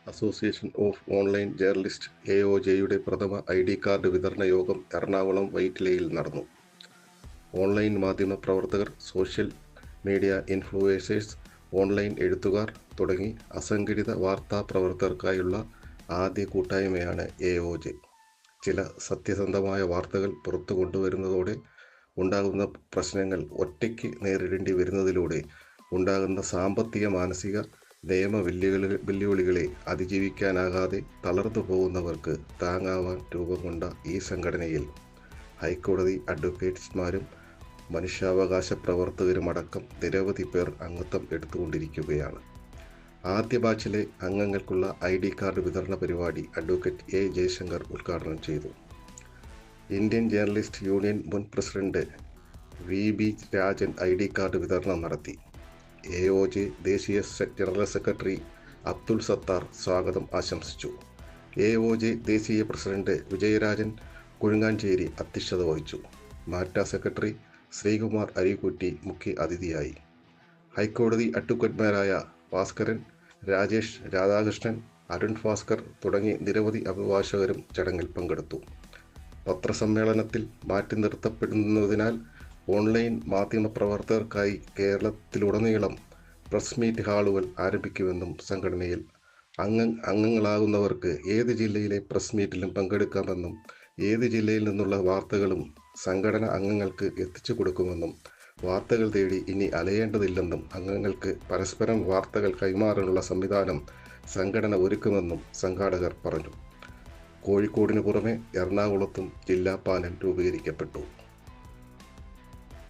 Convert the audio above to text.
Association of online journalist (എഒജെയുടെ) പ്രഥമ ID card വിതരണ യോഗം എറണാകുളം വൈറ്റിലയിൽ നടന്നു. ഓൺലൈൻ മാധ്യമ പ്രവർത്തകർ, സോഷ്യൽ മീഡിയ ഇൻഫ്ലുവൻസേഴ്സ്, ഓൺലൈൻ എഴുത്തുകാർ തുടങ്ങി അസംഘടിത വാർത്താ പ്രവർത്തകർക്കായുള്ള ആദ്യ കൂട്ടായ്മയാണ് എഒജെ. ചില സത്യസന്ധമായ വാർത്തകൾ പുറത്തു കൊണ്ടുവരുന്നതോടെ ഉണ്ടാകുന്ന പ്രശ്നങ്ങൾ ഒറ്റയ്ക്ക് നേരിടേണ്ടി വരുന്നതിലൂടെ ഉണ്ടാകുന്ന സാമ്പത്തിക, മാനസിക, നിയമ വെല്ലുവിളികളെ അതിജീവിക്കാനാകാതെ തളർന്നു പോകുന്നവർക്ക് താങ്ങാവാൻ രൂപം കൊണ്ട ഈ സംഘടനയിൽ ഹൈക്കോടതി അഡ്വക്കേറ്റ്മാരും മനുഷ്യാവകാശ പ്രവർത്തകരുമടക്കം നിരവധി പേർ അംഗത്വം എടുത്തുകൊണ്ടിരിക്കുകയാണ്. ആദ്യ ബാച്ചിലെ അംഗങ്ങൾക്കുള്ള ഐഡി കാർഡ് വിതരണ പരിപാടി അഡ്വക്കേറ്റ് എ. ജയശങ്കർ ഉദ്ഘാടനം ചെയ്തു. ഇന്ത്യൻ ജേർണലിസ്റ്റ് യൂണിയൻ മുൻ president V. Rajan ID card വിതരണം നടത്തി. എഒജെ ദേശീയ ജനറൽ സെക്രട്ടറി അബ്ദുൾ സത്താർ സ്വാഗതം ആശംസിച്ചു. എഒജെ ദേശീയ പ്രസിഡന്റ് വിജയരാജൻ കുഴുങ്ങാഞ്ചേരി അധ്യക്ഷത വഹിച്ചു. മാറ്റ സെക്രട്ടറി ശ്രീകുമാർ അരീക്കുറ്റി മുഖ്യ അതിഥിയായി. ഹൈക്കോടതി അഡ്വക്കേറ്റ്മാരായ ഭാസ്കരൻ, രാജേഷ്, രാധാകൃഷ്ണൻ, അരുൺ ഭാസ്കർ തുടങ്ങി നിരവധി അഭിഭാഷകരും ചടങ്ങിൽ പങ്കെടുത്തു. പത്രസമ്മേളനത്തിൽ മാറ്റി നിർത്തപ്പെടുന്നതിനാൽ ഓൺലൈൻ മാധ്യമ പ്രവർത്തകർക്കായി കേരളത്തിലുടനീളം പ്രസ് മീറ്റ് ഹാളുകൾ ആരംഭിക്കുമെന്നും സംഘടനയിൽ അംഗങ്ങളാകുന്നവർക്ക് ഏത് ജില്ലയിലെ പ്രസ് മീറ്റിലും പങ്കെടുക്കാമെന്നും ഏത് ജില്ലയിൽ നിന്നുള്ള വാർത്തകളും സംഘടന അംഗങ്ങൾക്ക് എത്തിച്ചു കൊടുക്കുമെന്നും വാർത്തകൾ തേടി ഇനി അലയേണ്ടതില്ലെന്നും അംഗങ്ങൾക്ക് പരസ്പരം വാർത്തകൾ കൈമാറാനുള്ള സംവിധാനം സംഘടന ഒരുക്കുമെന്നും സംഘാടകർ പറഞ്ഞു. കോഴിക്കോടിനു പുറമെ എറണാകുളത്തും ജില്ലാ പാനൽ രൂപീകരിക്കപ്പെട്ടു.